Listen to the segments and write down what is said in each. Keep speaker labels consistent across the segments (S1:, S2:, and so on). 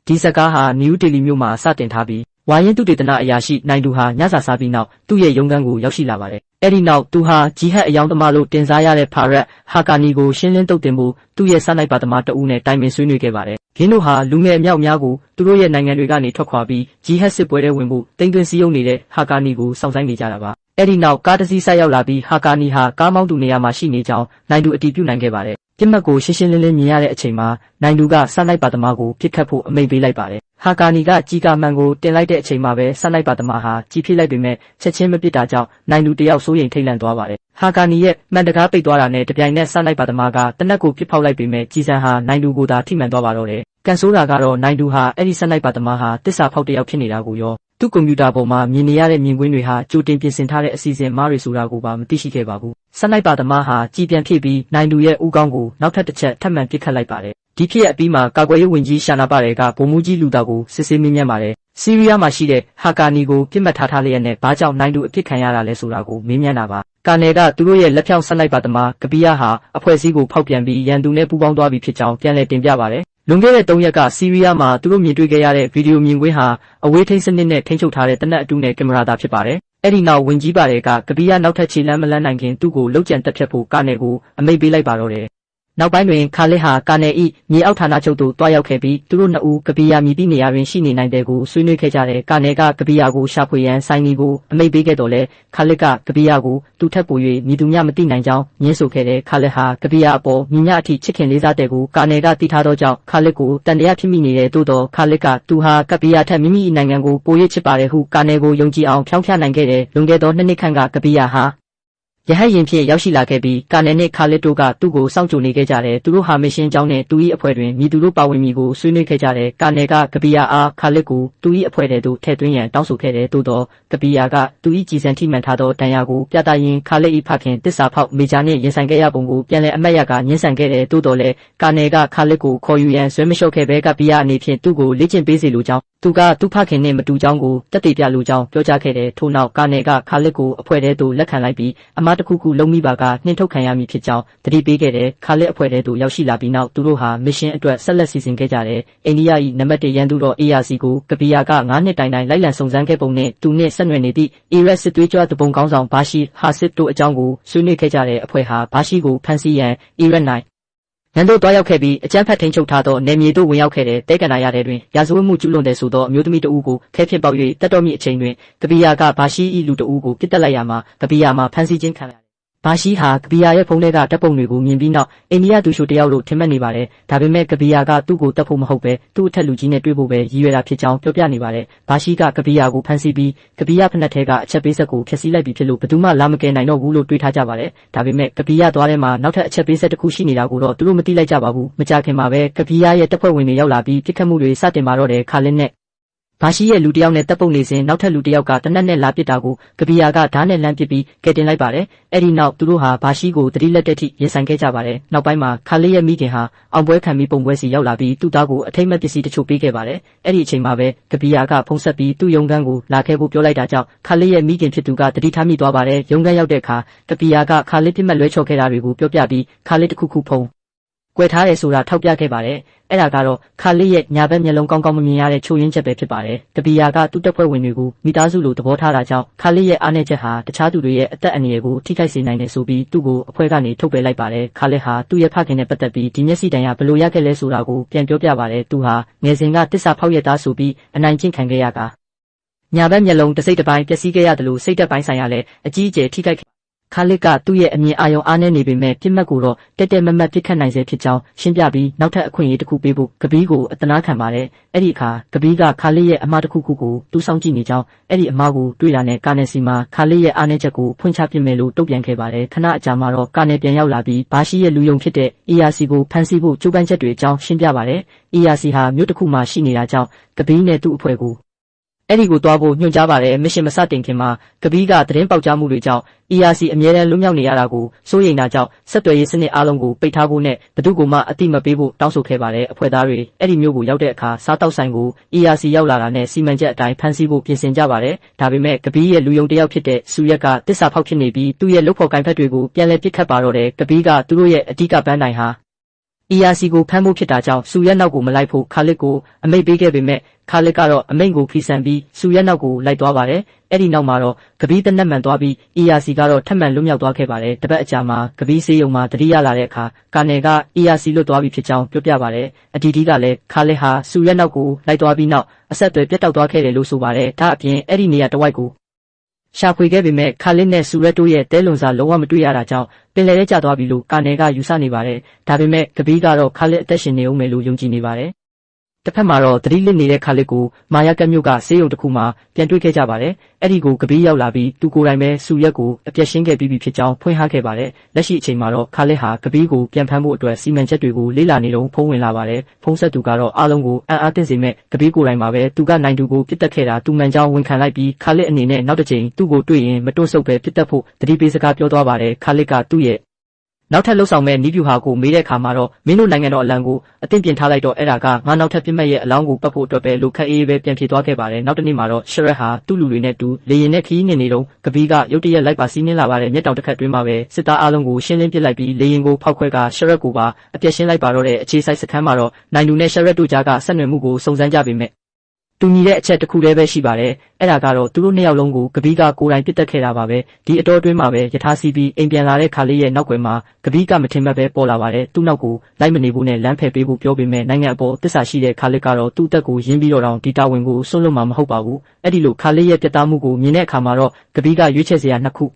S1: ဒီစကားဟာနယူးဒေလီမြို့မှာစတင်ထားပြီးဝါရင်းသုတေသနအရာရှိနိုင်သူဟာညစာစားပြီးနောက်သူ့ရဲ့ရုံးခန်းကိုရောက်ရှိလာပါတယ်။အဲ့ဒီနောက်သူဟာဂျီဟတ်အယောင်သမားလို့တင်စားရတဲ့ဖာရက်ဟာကာနီကိုရှင်းလင်းတုတ်တင်ဖို့သူ့ရဲ့စာနိုင်ပါသမားတဦးနဲ့တိုင်ပင်ဆွေးနွေးခဲ့ပါတယ်။ခင်းတို့ဟာလူငယ်အမြောက်များကိုသူတို့ရဲ့နိုင်ငံတွေကနေထွက်ခွာပြီးဂျီဟတ်စစ်ပွဲထဲဝင်ဖို့တိမ်သွင်းစည်းရုံးနေတဲ့ဟာကာနီကိုစောင့်ဆိုင်းနေကြတာပါ။အဲ့ဒီနောက်ကားတစ်စီးဆိုက်ရောက်လာပြီးဟာကာနီဟာကားမောင်းသူနေရာမှာရှိနေကြောင်းနိုင်သူအတည်ပြုနိုင်ခဲ့ပါတယ်။ပြစ်မှတ်ကိုရှင်းရှင်းလင်းလင်းမြင်ရတဲ့အချိန်မှာနိုင်သူကစာနိုင်ပါသမားကိုပြစ်ခတ်ဖို့အမိန့်ပေးလိုက်ပါတယ်။ဟာကာနီကကြီးကာမှန်ကိုတင်လိုက်တဲ့အချိန်မှာပဲစာနိုင်ပါသမားဟာကြီးဖိလိုက်ပေမဲ့ချက်ချင်းမပစ်တာကြောင့်နိုင်သူတယောက်စိုးရိမ်ထိတ်လန့်သွားပါတယ်။ဟာကာနီရဲ့မှန်တကားပိတ်သွားတာနဲ့တပြိုင်နက်စာနိုင်ပါသမားကတနက်ကိုပစ်ဖောက်လိုက်ပေမဲ့ကြီးစံဟာနိုင်သူကိုသာထိမှန်သွားပါတော့တယ်။ကန်ဆိုးတာကတော့နိုင်သူဟာအဲ့ဒီစာနိုင်ပါသမားဟာတစ္ဆာဖောက်တယောက်ဖြစ်နေတာကိုရောသူ့ကွန်ပျူတာပေါ်မှာမြင်နေရတဲ့မြင်ကွင်းတွေဟာကြိုတင်ပြင်ဆင်ထားတဲ့အစီအစဉ်မားတွေဆိုတာကိုပါမသိရှိခဲ့ပါဘူး။စာနိုင်ပါသမားဟာကြည်ပြန်ဖြစ်ပြီးနိုင်သူရဲ့ဦးခေါင်းကိုနောက်ထပ်တစ်ချက်ထပ်မံပစ်ခတ်လိုက်ပါတယ်။ဒီဖြစ်အပြီးမှာကာကွယ်ရေးဝန်ကြီးရှာနာပါရဲကဗိုလ်မှူးကြီးလူတာကိုစစ်ဆေးမေးမြန်းပါတယ်။ဆီးရီးယားမှာရှိတဲ့ဟာကာနီကိုပြစ်မှတ်ထားလျက်နဲ့ဘာကြောင့်နိုင်သူအဖြစ်ခံရတာလဲဆိုတာကိုမေးမြန်းတာပါ။ကာနယ်ကသူတို့ရဲ့လက်ဖြောင့်စာနိုင်ပါသမားကပီယာဟာအဖွဲ့အစည်းကိုဖောက်ပြန်ပြီးရန်သူနဲ့ပူးပေါင်းသွားပြီဖြစ်ကြောင်းပြန်လည်တင်ပြပါတယ်။လွန်ခဲ့တဲ့3ရက်ကဆီးရီးယားမှာသူတို့မြင်တွေ့ခဲ့ရတဲ့ဗီဒီယိုမြင်ကွင်းဟာအဝေးထိန်းစနစ်နဲ့ထိန်းချုပ်ထားတဲ့တနက်အတူနဲ့ကင်မရာသာဖြစ်ပါတယ်။အဲ့ဒီနောက်ဝင်ကြီးပါတယ်ကကပီယာနောက်ထပ်ခြေလမ်းမလန်းနိုင်ခင်သူ့ကိုလှုပ်ကြံတက်ဖြတ်ဖို့ကာနယ်ကိုအမိန့်ပေးလိုက်ပါတော့တယ်။နောက်ပိုင်းတွင်ခါလစ်ဟာကာနယ်၏မြေအောက်ဌာနချုပ်သို့တွားရောက်ခဲ့ပြီးသူတို့နှစ်ဦးကပီယာမြည်သည့်နေရာတွင်ရှိနေနိုင်တဲ့ကိုဆွေးနွေးခဲ့ကြတဲ့ကာနယ်ကကပီယာကိုရှာဖွေရန်ဆိုင်နီကိုအမိန့်ပေးခဲ့တော်လဲခါလစ်ကကပီယာကိုသူထက်ပို၍မြည်သူမျှမသိနိုင်ကြောင်းညင်းဆိုခဲ့တဲ့ခါလစ်ဟာကပီယာအပေါ်မြညအထိချစ်ခင်လေးစားတဲ့ကိုကာနယ်ကတီးထားသောကြောင့်ခါလစ်ကိုတန်တရားဖြစ်မိနေတဲ့သို့သောခါလစ်ကသူဟာကပီယာထက်မိမိနိုင်ငံကိုပို၍ချစ်ပါတယ်ဟုကာနယ်ကိုယုံကြည်အောင်ဖြောင်းဖျနိုင်ခဲ့တဲ့လွန်ခဲ့သော2နှစ်ခန့်ကကပီယာဟာရဟတ်ရင်ဖြင့်ရောက်ရှိလာခဲ့ပြီးကာနယ်နှင့်ခါလစ်တို့ကသူ့ကိုစောင့်ကြိုနေခဲ့ကြတယ်သူတို့ဟာမစ်ရှင်ကျောင်းနဲ့သူ၏အဖွဲ့တွင်မြည်သူတို့ပါဝင်မည်ကိုဆွေးနွေးခဲ့ကြတယ်ကာနယ်ကကပီယာအားခါလစ်ကိုသူ၏အဖွဲ့ထဲသို့ထည့်သွင်းရန်တောင်းဆိုခဲ့တယ်သို့သောကပီယာကသူ၏ကြည်စံထိမှန်ထားသောတန်ရာကိုပြသရင်းခါလစ်၏ဖခင်တစ္ဆာဖောက်မေဂျာနှင့်ရင်ဆိုင်ခဲ့ရပုံကိုပြန်လည်အမတ်ရကညှင်းဆန်ခဲ့တယ်သို့တော်လည်းကာနယ်ကခါလစ်ကိုခေါ်ယူရန်ဆွဲမလျှော့ခဲ့ဘဲကပီယာအနေဖြင့်သူ့ကိုလေ့ကျင့်ပေးစေလိုကြောင်းသူကသူ့ဖခင်နှင့်မတူကြောင်းကိုတက်တည်ပြလိုကြောင်းပြောကြားခဲ့တယ်ထို့နောက်ကာနယ်ကခါလစ်ကိုအဖွဲ့ထဲသို့လက်ခံလိုက်ပြီးအမားတစ်ခုခုလုံးမိပါကနှင်ထုတ်ခံရမည်ဖြစ်ကြောင်းတတိပေးခဲ့တဲ့ခါလစ်အဖွဲ့ထဲသို့ရောက်ရှိလာပြီးနောက်သူတို့ဟာမစ်ရှင်အတွက်ဆက်လက်စီစဉ်ခဲ့ကြတဲ့အိန္ဒိယ၏နံပါတ်1ရန်သူတော် ARC ကိုကပီယာက9နှစ်တိုင်လိုက်လံစုံစမ်းခဲ့ပုံနဲ့သူနှင့်ဆက်နွယ်နေသည့်အီရတ်စစ်သွေးကြွတပုံကောင်းဆောင်ဘာရှိဟာစစ်တို့အကြောင်းကိုဆွေးနွေးခဲ့ကြတဲ့အဖွဲ့ဟာဘာရှိကိုဖမ်းဆီးရန်အီရတ်နိုင်ရန်တို့တွားရောက်ခဲ့ပြီးအကြမ်းဖက်ထိန်းချုပ်ထားသောနယ်မြေသို့ဝင်ရောက်ခဲ့တဲ့တဲကန်နာရတဲ့တွင်ရာဇဝတ်မှုကျူးလွန်တဲ့ဆိုသောအမျိုးသမီးတဦးကိုခဲဖြင့်ပေါက်၍တက်တော်မီအချိန်တွင်ကပီယာကဘာရှိ၏လူတဦးကိုပြစ်တက်လိုက်ရမှာကပီယာမှာဖမ်းဆီးခြင်းခံရတယ်ဘာရှိဟာကပီယာရဲ့ဖုန်းထဲကတပ်ပုံတွေကိုမြင်ပြီးနောက်အိန္ဒိယသူရှိုတယောက်လို့ထင်မှတ်နေပါတယ်ဒါပေမဲ့ကပီယာကသူ့ကိုတပ်ဖို့မဟုတ်ပဲသူ့အထက်လူကြီးနဲ့တွေ့ဖို့ပဲရည်ရွယ်တာဖြစ်ကြောင်းပြောပြနေပါတယ်ဘာရှိကကပီယာကိုဖမ်းဆီးပြီးကပီယာဖက်နှက်ထဲကအချက်ပေးဆက်ကိုဖျက်ဆီးလိုက်ပြီးဖြစ်လို့ဘယ်သူမှလာမကယ်နိုင်တော့ဘူးလို့တွေးထားကြပါတယ်ဒါပေမဲ့ကပီယာသွားထဲမှာနောက်ထပ်အချက်ပေးဆက်တစ်ခုရှိနေတာကိုတော့သူတို့မသိလိုက်ကြပါဘူးမကြခင်မှာပဲကပီယာရဲ့တပ်ဖွဲ့ဝင်တွေရောက်လာပြီးပြစ်ခတ်မှုတွေစတင်ပါတော့တယ်ခါလစ်နဲ့ဘာရှိရဲ့လူတယောက်နဲ့တပ်ပုတ်နေစဉ်နောက်ထပ်လူတယောက်ကတနက်နဲ့လာပစ်တာကိုကပီယာကဓာတ်နဲ့လမ်းပစ်ပြီးကယ်တင်လိုက်ပါတယ်။အဲ့ဒီနောက်သူတို့ဟာဘာရှိကိုတတိလက်တက်ထိရင်ဆိုင်ခဲ့ကြပါတယ်။နောက်ပိုင်းမှာခါလစ်ရဲ့မိခင်ဟာအောင်ပွဲခံပြီးပုံပွဲစီရောက်လာပြီးသူ့သားကိုအထိတ်မဲ့ပစ္စည်းတချို့ပေးခဲ့ပါတယ်။အဲ့ဒီအချိန်မှာပဲကပီယာကဖုန်းဆက်ပြီးသူ့ရုံးခန်းကိုလာခဲ့ဖို့ပြောလိုက်တာကြောင့်ခါလစ်ရဲ့မိခင်ဖြစ်သူကတတိထားမိသွားပါတယ်။ရုံးခန်းရောက်တဲ့အခါကပီယာကခါလစ်ပြစ်မှတ်လွဲချော်ခဲ့တာတွေကိုပြောပြပြီးခါလစ်တစ်ခုခုဖုံးကွယ်ထားတယ်ဆိုတာထောက်ပြခဲ့ပါတယ်။အဲ့ဒါကတော့ခါလစ်ရဲ့ညာဘက်မျက်လုံးကောင်းကောင်းမမြင်ရတဲ့ချိုးရင်းချက်ပဲဖြစ်ပါတယ်။ကပီယာကသူ့တပ်ဖွဲ့ဝင်တွေကိုမိသားစုလိုသဘောထားတာကြောင့်ခါလစ်ရဲ့အားနည်းချက်ဟာတခြားသူတွေရဲ့အသက်အန္တရာယ်ကိုထိခိုက်စေနိုင်တယ်ဆိုပြီးသူ့ကိုအဖွဲ့ကနေထုတ်ပယ်လိုက်ပါတယ်။ခါလစ်ဟာသူ့ရဲ့ဖခင်နဲ့ပတ်သက်ပြီးဒီမျက်စိတိုင်ကဘယ်လိုရခဲ့လဲဆိုတာကိုပြန်ပြောပြပါတယ်။သူဟာငယ်စဉ်ကတစ္ဆာဖောက်ရသားဆိုပြီးအနိုင်ကျင့်ခံခဲ့ရကညာဘက်မျက်လုံးတစ်စိတ်တစ်ပိုင်းပျက်စီးခဲ့ရတယ်လို့စိတ်သက်ပိုင်းဆိုင်ရာလည်းအကြီးအကျယ်ထိခိုက်ခါလစ်ကသူ့ရဲ့အမြင်အာရုံအားနည်းနေပေမဲ့ပြစ်မှတ်ကိုတော့တက်တက်မတ်မတ်ပြစ်ခတ်နိုင်စေဖြစ်ကြောင်းရှင်းပြပြီးနောက်ထပ်အခွင့်အရေးတစ်ခုပေးဖို့ကပီးကိုအတနာခံပါတယ်။အဲ့ဒီအခါကပီးကခါလစ်ရဲ့အမှားတစ်ခုခုကိုသူစောင့်ကြည့်နေကြောင်းအဲ့ဒီအမှားကိုတွေ့တာနဲ့ကာနယ်စီမှာခါလစ်ရဲ့အားနည်းချက်ကိုဖွင့်ချပြမယ်လို့တုံ့ပြန်ခဲ့ပါတယ်။ခဏအကြာမှာတော့ကာနယ်ပြန်ရောက်လာပြီးဘာရှိရဲ့လူယုံဖြစ်တဲ့ ARC ကိုဖမ်းဆီးဖို့ကြိုးပမ်းချက်တွေအကြောင်းရှင်းပြပါတယ်။ ARC ဟာမြို့တစ်ခုမှာရှိနေတာကြောင့်ကပီးနဲ့သူ့အဖွဲ့ကိုအဲ့ဒီကိုတွားဖို့ညွှန်ကြားပါတယ်မစ်ရှင်မစတင်ခင်မှာကပီးကသတင်းပေါက်ကြားမှုတွေကြောင့် ERC အမြဲတမ်းလွတ်မြောက်နေရတာကိုစိုးရိမ်တာကြောင့်ဆက်သွယ်ရေးစနစ်အားလုံးကိုပိတ်ထားဖို့နဲ့ဘယ်သူ့ကိုမှအတိမပေးဖို့တောင်းဆိုခဲ့ပါတယ်အဖွဲ့သားတွေအဲ့ဒီမျိုးကိုရောက်တဲ့အခါစားတောက်ဆိုင်ကို ERC ရောက်လာတာနဲ့စီမံချက်အတိုင်းဖမ်းဆီးဖို့ပြင်ဆင်ကြပါတယ်ဒါပေမဲ့ကပီးရဲ့လူယုံတယောက်ဖြစ်တဲ့စူရက်ကတစ္ဆာဖောက်ဖြစ်နေပြီးသူ့ရဲ့လုပ်ဖော်ကိုင်ဖက်တွေကိုပြန်လည်ပစ်ခတ်ပါတော့တယ်ကပီးကသူတို့ရဲ့အဓိကပန်းတိုင်ဟာ ERC ကိုဖမ်းဖို့ဖြစ်တာကြောင့်စူရက်နောက်ကိုမလိုက်ဖို့ခါလစ်ကိုအမိန့်ပေးခဲ့ပေမဲ့ခါလစ်ကတော့အမိန့်ကိုဖီဆန်ပြီးစူရက်နောက်ကိုလိုက်သွားပါတယ်။အဲ့ဒီနောက်မှာတော့ကပီးတနက်မှန်သွားပြီး ERC ကတော့ထပ်မံလွတ်မြောက်သွားခဲ့ပါတယ်။တပတ်အကြာမှာကပီးဆေးရုံမှာတတိယလာတဲ့အခါကာနယ်က ERC လွတ်သွားပြီဖြစ်ကြောင်းပြောပြပါတယ်။အတီတီကလည်းခါလစ်ဟာစူရက်နောက်ကိုလိုက်သွားပြီးနောက်အဆက်အသွယ်ပြတ်တောက်သွားခဲ့တယ်လို့ဆိုပါတယ်။ဒါအပြင်အဲ့ဒီနေရာတစ်ဝိုက်ကိုရှာဖွေခဲ့ပေမဲ့ခါလစ်နဲ့စူရက်တို့ရဲ့တဲလွန်စာလုံးဝမတွေ့ရတာကြောင့်ပင်လယ်ထဲကျသွားပြီလို့ကာနယ်ကယူဆနေပါတယ်။ဒါပေမဲ့ကပီးကတော့ခါလစ်အသက်ရှင်နေဦးမယ်လို့ယုံကြည်နေပါတယ်။တစ်ဖက်မှာတော့သတိလစ်နေတဲ့ခါလစ်ကိုမာယာကတ်မြို့ကဆေးရုံတစ်ခုမှာပြန်တွေ့ခဲ့ကြပါတယ်။အဲ့ဒီကိုကပီးရောက်လာပြီးသူကိုယ်တိုင်ပဲစူရက်ကိုအပြတ်ရှင်းခဲ့ပြီးဖြစ်ကြောင်းဖွင့်ဟခဲ့ပါတယ်။လက်ရှိအချိန်မှာတော့ခါလစ်ဟာကပီးကိုပြန်ဖမ်းဖို့အတွက်စီမံချက်တွေကိုလေ့လာနေတုန်းဖုံးဝင်လာပါတယ်။ဖုံးဆက်သူကတော့အားလုံးကိုအံ့အားသင့်စေမဲ့ကပီးကိုယ်တိုင်မှာပဲသူကနိုင်သူကိုပြစ်တက်ခဲ့တာသူမှန်ကြောင်းဝန်ခံလိုက်ပြီးခါလစ်အနေနဲ့နောက်တစ်ချိန်သူ့ကိုတွေ့ရင်မတွန့်ဆုတ်ပဲပြစ်တက်ဖို့တတိပေးစကားပြောသွားပါတယ်။ခါလစ်ကသူ့ရဲ့နောက်ထပ်လှုပ်ဆောင်မဲ့နီးပြူဟာကိုမေးတဲ့အခါမှာတော့မင်းတို့နိုင်ငံတော်အလံကိုအသင့်ပြင်ထားလိုက်တော့အဲ့ဒါကငါနောက်ထပ်ပြစ်မှတ်ရဲ့အလောင်းကိုပတ်ဖို့အတွက်ပဲလို့ခက်အေးပဲပြန်ဖြေသွားခဲ့ပါတယ်နောက်တစ်နေ့မှာတော့ရှရက်ဟာသူ့လူတွေနဲ့တူလေရင်နဲ့ခီးနေတုန်းကပီးကရုတ်တရက်လိုက်ပါစီးနှင်းလာပါတယ်မျက်တောင်တစ်ခတ်တွင်းမှာပဲစစ်သားအားလုံးကိုရှင်းလင်းပစ်လိုက်ပြီးလေရင်ကိုဖောက်ခွဲကရှရက်ကိုပါအပြတ်ရှင်းလိုက်ပါတော့တဲ့အခြေစိုက်စခန်းမှာတော့နိုင်လူနဲ့ရှရက်တို့ကြားကဆက်နွယ်မှုကိုစုံစမ်းကြပေမဲ့တူညီတဲ့အချက်တစ်ခုတည်းပဲရှိပါတယ်အဲ့ဒါကတော့သူတို့နှစ်ယောက်လုံးကိုကပီးကကိုယ်တိုင်ပြစ်တက်ခဲ့တာပါပဲဒီအတော်အတွင်းမှာပဲယထာစီပြီးအိမ်ပြန်လာတဲ့ခါလေးရဲ့နောက်ွယ်မှာကပီးကမထင်မှတ်ပဲပေါ်လာပါတယ်သူ့နောက်ကိုလိုက်မနေဘူးနဲ့လမ်းဖယ်ပေးဖို့ပြောပေမဲ့နိုင်ငံအပေါ်တစ္ဆာရှိတဲ့ခါလစ်ကတော့သူ့တက်ကိုရင်းပြီးတော့တောင်ဒီတာဝန်ကိုဆွန့်လွတ်မှာမဟုတ်ပါဘူးအဲ့ဒီလိုခါလစ်ရဲ့ပြတ်သားမှုကိုမြင်တဲ့အခါမှာတော့ကပီးကရွေးချယ်စရာနှစ်ခု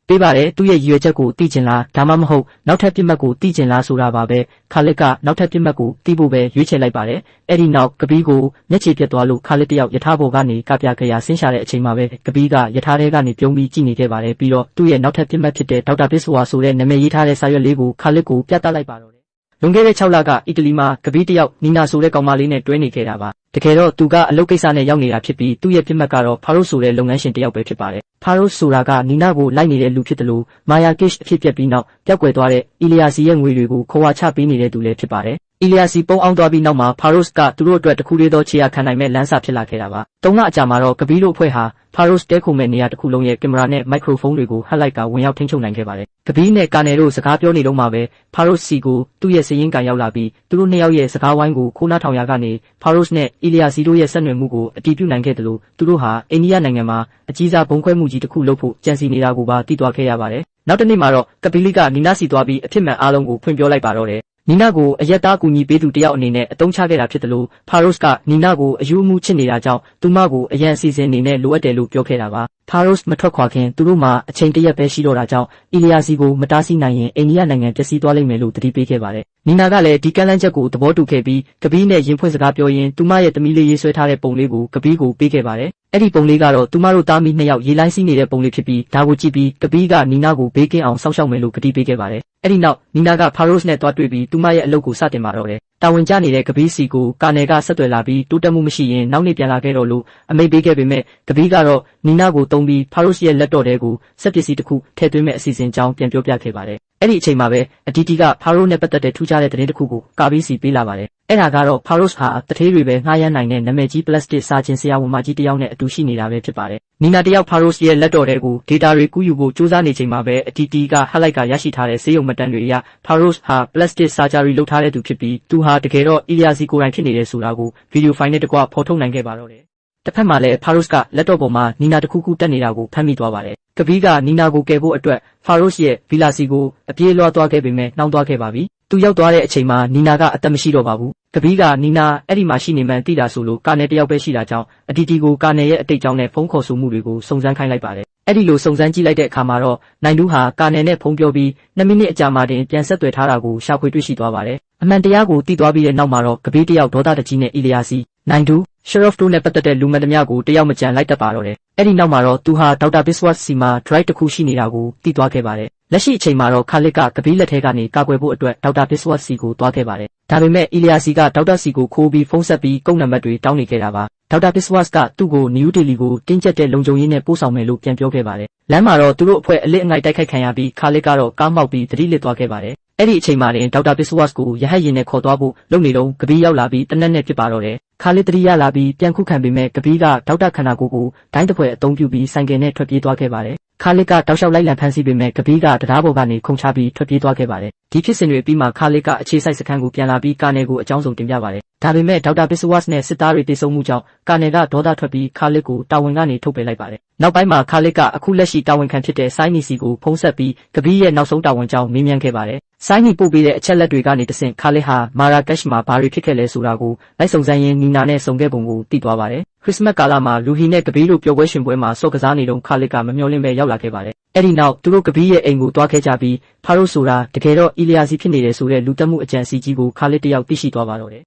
S1: ပေးပါတယ်သူ့ရဲ့ရည်ရွယ်ချက်ကိုသိချင်လားဒါမှမဟုတ်နောက်ထပ်ပြစ်မှတ်ကိုသိချင်လားဆိုတာပါပဲခါလစ်ကနောက်ထပ်ပြစ်မှတ်ကိုသိဖို့ပဲရွေးချယ်လိုက်ပါတယ်အဲ့ဒီနောက်ကပီးကိုမျက်ခြေပြတ်သွားလို့ခါလစ်တယောက်ယထာဘော်ကနေကပြကြရာဆင်းရှာတဲ့အချိန်မှာပဲကပီးကယထာထဲကနေပြုံးပြီးကြည့်နေခဲ့ပါတယ်ပြီးတော့သူ့ရဲ့နောက်ထပ်ပြစ်မှတ်ဖြစ်တဲ့ဒေါက်တာပစ်စဝါဆိုတဲ့နာမည်ရေးထားတဲ့စာရွက်လေးကိုခါလစ်ကိုပြသလိုက်ပါတော့တယ်လွန်ခဲ့တဲ့6လကအီတလီမှာကပီးတယောက်နီနာဆိုတဲ့ကောင်မလေးနဲ့တွဲနေခဲ့တာပါတကယ်တော့သူကအလုပ်ကိစ္စနဲ့ရောက်နေတာဖြစ်ပြီးသူ့ရဲ့ပြစ်မှတ်ကတော့ဖာရိုဆိုတဲ့လုပ်ငန်းရှင်တယောက်ပဲဖြစ်ပါတယ်ဖာရိုဆိုတာကနီနာကိုလိုက်နေတဲ့လူဖြစ်တယ်လို့မာယာကစ်အဖြစ်ပြက်ပြီးနောက်ပျောက်ကွယ်သွားတဲ့အီလီယာစီရဲ့ငွေတွေကိုခေါ်ဝါချပေးနေတဲ့သူလည်းဖြစ်ပါတယ်အီလီယာစီပုံအောင်သွားပြီးနောက်မှာဖာရိုစ်ကသူတို့အတွက်တခုလေးသောခြေရာခံနိုင်မဲ့လမ်းစာဖြစ်လာခဲ့တာပါ၃လအကြာမှာတော့ကပီးတို့အဖွဲ့ဟာဖာရိုစ်တဲခုမဲ့နေရာတစ်ခုလုံးရဲ့ကင်မရာနဲ့မိုက်ခရိုဖုန်းတွေကိုဟက်လိုက်ကဝင်ရောက်ထိန်းချုပ်နိုင်ခဲ့ပါတယ်ကပီးနဲ့ကာနယ်တို့စကားပြောနေတော့မှပဲဖာရိုစ်စီကိုသူ့ရဲ့စည်ရင်းကန်ရောက်လာပြီးသူတို့နှစ်ယောက်ရဲ့စကားဝိုင်းကိုခိုးနှားထောင်ရာကနေဖာရိုစ်နဲ့အီလီယာစီတို့ရဲ့ဆက်နွယ်မှုကိုအတည်ပြုနိုင်ခဲ့တယ်လို့သူတို့ဟာအိန္ဒိယနိုင်ငံမှာအကြီးစားဘုံခွဲမှုကြီးတစ်ခုလုပ်ဖို့ကြံစည်နေတာကိုပါသိသွားခဲ့ရပါတယ်နောက်တစ်နေ့မှာတော့ကပီလီကနီနာစီသွားပြီးအဖြစ်မှန်အားလုံးကိုဖွင့်ပြောလိုက်ပါတော့တယ်နီနာကိုအရက်သားကူညီပေးသူတယောက်အနေနဲ့အသုံးချခဲ့တာဖြစ်တယ်လို့ဖာရိုစ်ကနီနာကိုအယူအမှုချစ်နေတာကြောင့်သူမကိုအရန်အစီအစဉ်အနေနဲ့လိုအပ်တယ်လို့ပြောခဲ့တာပါဖာရိုစ်မထွက်ခွာခင်သူတို့မှာအချိန်တရက်ပဲရှိတော့တာကြောင့်အီလီယာစီကိုမတားဆီးနိုင်ရင်အိန္ဒိယနိုင်ငံပျက်စီးသွားလိမ့်မယ်လို့သတိပေးခဲ့ပါတယ်နီနာကလည်းဒီကမ်းလှမ်းချက်ကိုသဘောတူခဲ့ပြီးကပီးနဲ့ရင်ဖွင့်စကားပြောရင်းသူမရဲ့သမီးလေးရေးဆွဲထားတဲ့ပုံလေးကိုကပီးကိုပေးခဲ့ပါတယ်အဲ့ဒီပုံလေးကတော့သူမတို့သားမီးနှစ်ယောက်ရေလိုင်းစီးနေတဲ့ပုံလေးဖြစ်ပြီးဒါကိုကြည့်ပြီးကပီးကနီနာကိုဘေးကင်းအောင်စောင့်ရှောက်မယ်လို့ကတိပေးခဲ့ပါတယ်အဲ့ဒီနောက်နီနာကဖာရိုစ်နဲ့တွားတွေ့ပြီးသူမရဲ့အလုပ်ကိုစတင်ပါတော့တယ်တာဝန်ကျနေတဲ့ကပီးစီကိုကာနယ်ကဆက်သွယ်လာပြီးတိုးတက်မှုမရှိရင်နောက်နေ့ပြန်လာခဲ့တော့လို့အမိန့်ပေးခဲ့ပေမဲ့ကပီးကတော့နီနာကိုတုံးပြီးဖာရိုစ်ရဲ့လက်တော်ထဲကိုစက်ပစ္စည်းတစ်ခုထည့်သွင်းမဲ့အစီအစဉ်ကြောင်းပြန်ပြောပြခဲ့ပါတယ်အဲ့ဒီအချိန်မှာပဲအတီတီကဖာရိုစ်နဲ့ပတ်သက်တဲ့ထူးခြားတဲ့သတင်းတစ်ခုကိုကာပီးစီပေးလာပါတယ်အဲ့ဒါကတော့ဖာရိုစ်ဟာတထေးတွေပဲငှားရမ်းနိုင်တဲ့နာမည်ကြီးပလတ်စတစ်စာချင်းဆရာဝန်မကြီးတယောက်နဲ့အတူရှိနေတာပဲဖြစ်ပါတယ်နီနာတယောက်ဖာရိုစ်ရဲ့လက်တော်ထဲကိုဒေတာတွေကူးယူဖို့စူးစမ်းနေချိန်မှာပဲအတီတီကဟက်လိုက်ကရရှိထားတဲ့ဆေးရုံမှတ်တမ်းတွေအရဖာရိုစ်ဟာပလတ်စတစ်ဆာဂျာရီလုပ်ထားတဲ့သူဖြစ်ပြီးသူဟာတကယ်တော့အီလီယာစီကိုယ်တိုင်ဖြစ်နေတယ်ဆိုတာကိုဗီဒီယိုဖိုင်နဲ့တကွဖော်ထုတ်နိုင်ခဲ့ပါတော့တယ်တစ်ဖက်မှာလည်းဖာရိုစ်ကလက်တော့ပေါ်မှာနီနာတစ်ခုခုတက်နေတာကိုဖမ်းမိသွားပါတယ်ကပီးကနီနာကိုကယ်ဖို့အတွက်ဖာရိုစ်ရဲ့ဗီလာစီကိုအပြေးလွှားသွားခဲ့ပေမဲ့နှောင်းသွားခဲ့ပါပြီသူရောက်သွားတဲ့အချိန်မှာနီနာကအသက်မရှိတော့ပါဘူးကပီးကနီနာအဲ့ဒီမှာရှိနေမှန်းသိတာဆိုလို့ကာနယ်တယောက်ပဲရှိတာကြောင့်အတီတီကိုကာနယ်ရဲ့အတိတ်ကြောင့်နဲ့ဖုန်းခေါ်ဆိုမှုတွေကိုစုံစမ်းခိုင်းလိုက်ပါတယ်အဲ့ဒီလိုစုံစမ်းကြည့်လိုက်တဲ့အခါမှာတော့နိုင်တူးဟာကာနယ်နဲ့ဖုန်းပြောပြီး2မိနစ်အကြာမှတင်ပြန်ဆက်သွယ်ထားတာကိုရှာဖွေတွေ့ရှိသွားပါတယ်အမှန်တရားကိုသိသွားပြီးတဲ့နောက်မှာတော့ကပီးတယောက်ဒေါသတကြီးနဲ့အီလီယာစီနိုင်တူးရှယ်ရော့ဖ်တို့နဲ့ပတ်သက်တဲ့လူမှန်သမျှကိုတယောက်မကြံလိုက်တတ်ပါတော့တယ်အဲ့ဒီနောက်မှာတော့သူဟာဒေါက်တာဘစ်စဝတ်စီမှာ drive တစ်ခုရှိနေတာကိုသိသွားခဲ့ပါတယ်လက်ရှိအချိန်မှာတော့ခါလစ်ကကပီးလက်ထဲကနေကာကွယ်ဖို့အတွက်ဒေါက်တာဘစ်စဝတ်စီကိုသွားခဲ့ပါတယ်ဒါပေမဲ့အီလီယာစီကဒေါက်တာစီကိုခိုးပြီးဖုန်းဆက်ပြီးကုန်းနံပါတ်တွေတောင်းနေခဲ့တာပါဒေါက်တာဘစ်စဝတ်ကသူ့ကိုနယူးဒေလီကိုတင်းကျပ်တဲ့လုံခြုံရေးနဲ့ပို့ဆောင်မယ်လို့ပြန်ပြောခဲ့ပါတယ်လမ်းမှာတော့သူတို့အဖွဲ့အလစ်အငိုက်တိုက်ခိုက်ခံရပြီးခါလစ်ကတော့ကားမောက်ပြီးသတိလစ်သွားခဲ့ပါတယ်အဲ့ဒီအချိန်မှာတင်ဒေါက်တာဘစ်စဝတ်ကိုရဟတ်ယာဉ်နဲ့ခေါ်သွားဖို့လုပ်နေတော့ကပီးရောက်လာပြီးတနက်နဲ့ဖြစ်ပါတော့တယ်ခါလစ်တတိယလာပြီးပြန်ခုခံပေမဲ့ကပီးကဒေါက်တာခန္ဓာကိုယ်ကိုဒိုင်းတစ်ဖွဲအသုံးပြုပြီးဆိုင်ကယ်နဲ့ထွက်ပြေးသွားခဲ့ပါတယ် ခါလစ်ကတောက်လျှောက်လိုက်လံဖမ်းဆီးပေမဲ့ကပီးကတရားပေါ်ကနေခုန်ချပြီးထွက်ပြေးသွားခဲ့ပါတယ်ဒီဖြစ်စဉ်တွေပြီးမှခါလစ်ကအခြေစိုက်စခန်းကိုပြန်လာပြီးကာနယ်ကိုအကြောင်းစုံတင်ပြပါတယ်ဒါပေမဲ့ဒေါက်တာပစ္စဝတ်နဲ့စစ်သားတွေတေဆုံးမှုကြောင့်ကာနယ်ကဒေါသထွက်ပြီးခါလစ်ကိုတာဝန်ကနေထုတ်ပယ်လိုက်ပါတယ်နောက်ပိုင်းမှာခါလစ်ကအခုလက်ရှိတာဝန်ခံဖြစ်တဲ့ဆိုင်းနီစီကိုဖုံးဆက်ပြီးကပီးရဲ့နောက်ဆုံးတာဝန်ကြောင့်မေးမြန်းခဲ့ပါတယ်ဆိုင်းနီပို့ပေးတဲ့အချက်လက်တွေကနေတဆင့်ခါလစ်ဟာမာရာကက်ရှ်မှာဘာတွေဖြစ်ခဲ့လဲဆိုတာကိုလိုက်စုံစမ်းရင်းနီနာနဲ့ဆုံခဲ့ပုံကိုသိသွားပါတယ်ခရစ်စမတ်ကာလမှာလူဟီနဲ့ကပီးတို့ပျော်ပွဲရှင်ပွဲမှာစော့ကစားနေတော့ခါလစ်ကမမျှော်လင့်ပဲရောက်လာခဲ့ပါတယ်အဲ့ဒီနောက်သူတို့ကပီးရဲ့အိမ်ကိုတွားခဲ့ကြပြီးဖာရိုးဆိုတာတကယ်တော့အီလီယာစီဖြစ်နေတယ်ဆိုတဲ့လူတက်မှုအကြံစီကြီးကိုခါလစ်တယောက်သိရှိသွားပါတော့တယ်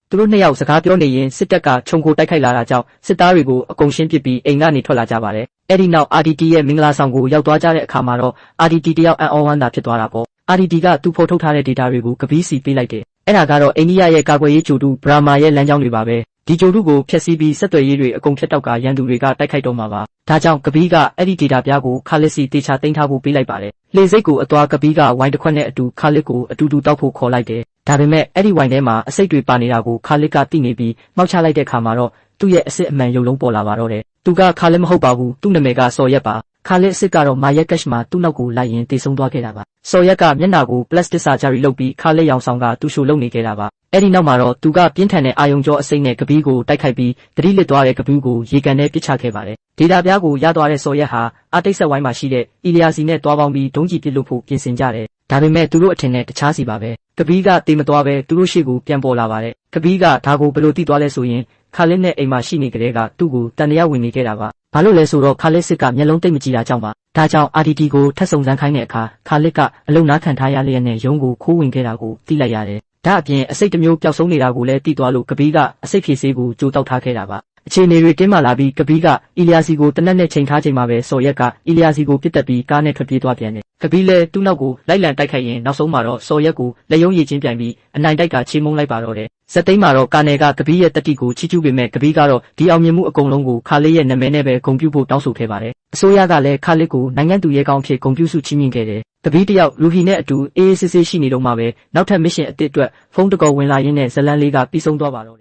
S1: သူတို့နှစ်ယောက်စကားပြောနေရင်စစ်တပ်ကခြုံကိုတိုက်ခိုက်လာတာကြောင့်စစ်သားတွေကိုအကုန်ရှင်းပစ်ပြီးအိမ်ကနေထွက်လာကြပါတယ်အဲ့ဒီနောက် RDT ရဲ့မင်္ဂလာဆောင်ကိုရောက်သွားကြတဲ့အခါမှာတော့ RDT တယောက်အံ့ဩဝမ်းသာဖြစ်သွားတာပေါ့ RDT ကသူ့ဖော်ထုတ်ထားတဲ့ data တွေကိုကပီးစီပေးလိုက်တယ်အဲ့ဒါကတော့အိန္ဒိယရဲ့ကာကွယ်ရေးဂျိုတုဘရာမာရဲ့လမ်းကြောင်းတွေပါပဲဒီဂျိုတုကိုဖျက်ဆီးပြီးဆက်သွယ်ရေးတွေအကုန်ဖြတ်တောက်ကရန်သူတွေကတိုက်ခိုက်တော့မှာပါဒါကြောင့်ကပီးကအဲ့ဒီ data ပြားကိုခါလစ်စီတေချာသိမ်းထားဖို့ပေးလိုက်ပါတယ်လေစိတ်ကိုအသွားကပီးကဝိုင်းတစ်ခွက်နဲ့အတူခါလစ်ကိုအတူတူတောက်ဖို့ခေါ်လိုက်တယ်ဒါပေမဲ့အဲ့ဒီဝိုင်းထဲမှာအစိတ်တွေပါနေတာကိုခါလစ်ကသိနေပြီးမှောက်ချလိုက်တဲ့ခါမှာတော့သူ့ရဲ့အစစ်အမှန်ရုပ်လုံးပေါ်လာပါတော့တယ်သူကခါလစ်မဟုတ်ပါဘူးသူ့နာမည်ကစော်ရက်ပါခါလစ်အစ်ကတော့မာယက်ကက်ရှ်မှာသူ့နောက်ကိုလိုက်ရင်တေဆုံးသွားခဲ့တာပါစော်ရက်ကမျက်နှာကိုပလတ်စတစ်ဆာဂျာရီလုပ်ပြီးခါလစ်ရောင်ဆောင်ကသူ့ရှို့လုပ်နေခဲ့တာပါအဲ့ဒီနောက်မှာတော့သူကပြင်းထန်တဲ့အာယုံကြောအစိမ့်နဲ့ကပီးကိုတိုက်ခိုက်ပြီးတတိလစ်သွားတဲ့ကပီးကိုရေကန်နဲ့ပစ်ချခဲ့ပါတယ်ဒေတာပြားကိုရသွားတဲ့စော်ရက်ဟာအာတိတ်ဆက်ဝိုင်းမှာရှိတဲ့အီလီယာစီနဲ့တွားပေါင်းပြီးဒုံးကျည်ပစ်လို့ဖို့ပြင်ဆင်ကြတယ်ဒါပေမဲ့သူတို့အထင်နဲ့တခြားစီပါပဲကပီးကတေမသွားပဲသူတို့ရှေ့ကိုပြန်ပေါ်လာပါတယ်ကပီးကဒါကိုဘယ်လိုသိသွားလဲဆိုရင်ခါလစ်နဲ့အိမ်မှာရှိနေကြတဲ့ကသူ့ကိုတန်တရားဝင်နေခဲ့တာပါဘာလို့လဲဆိုတော့ခါလစ်စစ်ကမျက်လုံးတိတ်မကြည့်တာကြောင့်ပါဒါကြောင့် RDT ကိုထပ်ဆုံစမ်းခိုင်းတဲ့အခါခါလစ်ကအလုံနာခံထားရလျက်နဲ့ရုံးကိုခိုးဝင်ခဲ့တာကိုသိလိုက်ရတယ်ဒါအပြင်အစိတ်တစ်မျိုးပျောက်ဆုံးနေတာကိုလည်းသိသွားလို့ကပီးကအစိတ်ဖြည့်ဆေးကိုကြိုးတောက်ထားခဲ့တာပါအခြေအနေတွေတင်းမာလာပြီးကပီးကအီလီယာစီကိုတနက်နဲ့ချိန်ထားချိန်မှာပဲစော်ရက်ကအီလီယာစီကိုပြစ်တက်ပြီးကားနဲ့ထွက်ပြေးသွားပြန်တယ်ကပီးလည်းသူ့နောက်ကိုလိုက်လံတိုက်ခိုက်ရင်နောက်ဆုံးမှာတော့စော်ရက်ကိုလက်ရုံးရည်ချင်းပြန်ပြီးအနိုင်တိုက်ကချေမှုန်းလိုက်ပါတော့တယ်ဇက်သိန်းမှာတော့ကာနယ်ကကပီးရဲ့တက်တီကိုချီးကျူးပေမဲ့ကပီးကတော့ဒီအောင်မြင်မှုအကုန်လုံးကိုခါလစ်ရဲ့နာမည်နဲ့ပဲဂုဏ်ပြုဖို့တောင်းဆိုခဲ့ပါတယ်အစိုးရကလည်းခါလစ်ကိုနိုင်ငံသူရဲကောင်းဖြစ်ဂုဏ်ပြုဆုချီးမြှင့်ခဲ့တယ်ကပီးတယောက်လူဟီနဲ့အတူအေးအေးဆေးဆေးရှိနေတော့မှပဲနောက်ထပ်မစ်ရှင်အသစ်အတွက်ဖုန်းတကောဝင်လာရင်းနဲ့ဇလန်လေးကပြီးဆုံးသွားပါတော့